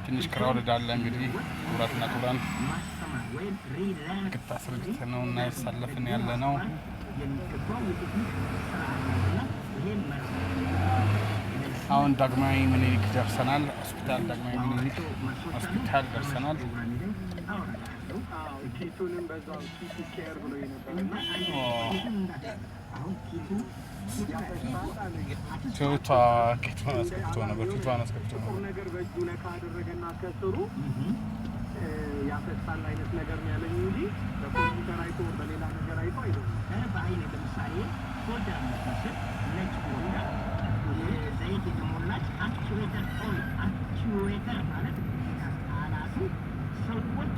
ትንሽ ክራውድ አለ እንግዲህ ኩራትና ኩራን ግታ ስርጭት ነው እና ያሳለፍን ያለ ነው አሁን ዳግማዊ ምኒልክ ደርሰናል ሆስፒታል ዳግማዊ ምኒልክ ሆስፒታል ደርሰናል ኪቱንም በዛው ኪቱ ኬር ብሎ የነበረና አሁን ኪቱ ቶታ ኪቱን አስከፍቶ ነበር ኪቱን አስከፍቶ ነበር ነገር በእጁ ነካ አደረገና ከስሩ ያፈሳል አይነት ነገር ነው ያለኝ እንጂ በኮምፒውተር አይቶ በሌላ ነገር አይቶ አይደለም በአይኔ ለምሳሌ ሶዳ መስል ነጭ ሆና ዘይት የተሞላች አክቹዌተር ማለት አላቱ ሰዎች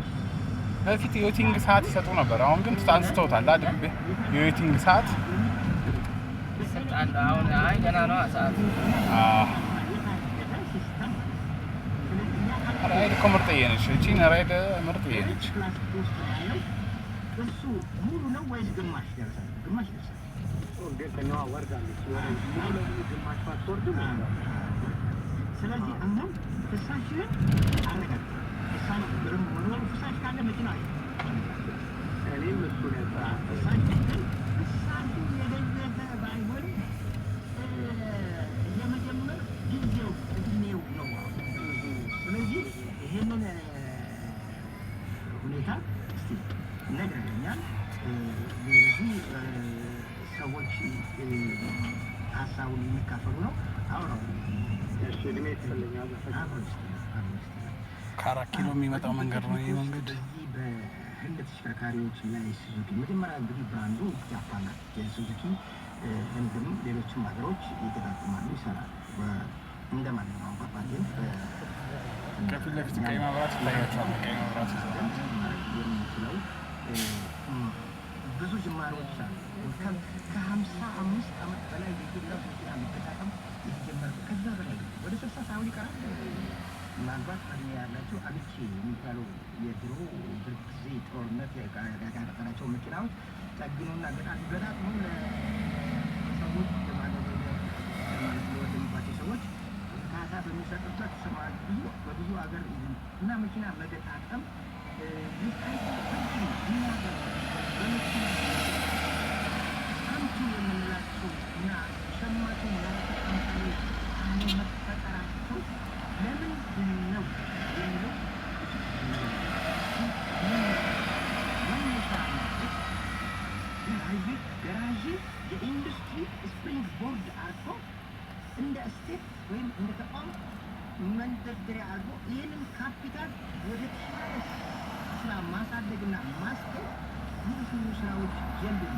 በፊት የዌቲንግ ሰዓት ይሰጡ ነበር አሁን ግን አንስተውታል አይደል የዌቲንግ ሰዓት ይሰጣል አሁን አይ ገና ነው ሰዓት ራይድ ኮምርጥ የነሽ እቺ ራይድ ምርጥ የነች እሱ ሙሉ ነው ወይስ ግማሽ ደርሰን ግማሽ ደርሰን ወርደኛዋ ወርዳለች ሙሉ ነው ግማሽ ፓስፖርት ነው ስለዚህ አሁን ፍሳሽን አረጋግጥ ፍሳሽ ብርም ሆኖ ፍሳሽ ካለ መኪና አይ እኔም እሱ ነፃ ፍሳሽ የደረሰ ባይሆን የመጀመር ጊዜው እድሜው ነው ስለዚህ ይሄንን ሁኔታ እስቲ ነግረኛል ብዙ ሰዎች ሀሳቡን የሚካፈሉ ነው አውራው እሺ እድሜ ይፈልኛል ከአራት ኪሎ የሚመጣው መንገድ ነው ይሄ መንገድ በህንድ ተሽከርካሪዎች ላይ ሱዙኪ መጀመሪያ እንግዲህ ብራንዱ ጃፓን ናት የሱዙኪ ህንድም ሌሎችም ሀገሮች ይገጣጠማሉ ይሰራል እንደማንኛውም ፓፓጌን ከፊት ለፊት ቀይ መብራት ይታያቸዋል ቀይ መብራት የሚችለው ብዙ ጅማሬዎች አሉ ከ55 ዓመት በላይ የኢትዮጵያ መኪና መጠቃቀም የተጀመረ ከዛ በላይ ወደ 60 ሳይሆን ይቀራል ምናልባት እድሜ ያላቸው አልቼ የሚባለው የድሮ ጊዜ ጦርነት ያጋጠማቸው መኪናዎች ጠግኖና ገጣጥሞ ለሰዎች ለወደሚባቸው ሰዎች ካሳ በሚሰጡበት ሰማት በብዙ ሀገር እና መኪና መገጣጠም አንቱ የምንላቸው እና ሸማቹ ያልተቀምጣሉ መፈጠራቸው ለምንድን ነው የሚለው ገራዥ የኢንዱስትሪ ስፕሪንግ ቦርድ አርጎ እንደ ስቴት ወይም እንደ ተቋም መንደርደሪያ አርጎ ይህንን ካፒታል ወደ ተሻለ ስራ ማሳደግና ማስገድ ብዙ ስራዎች ጀምሩ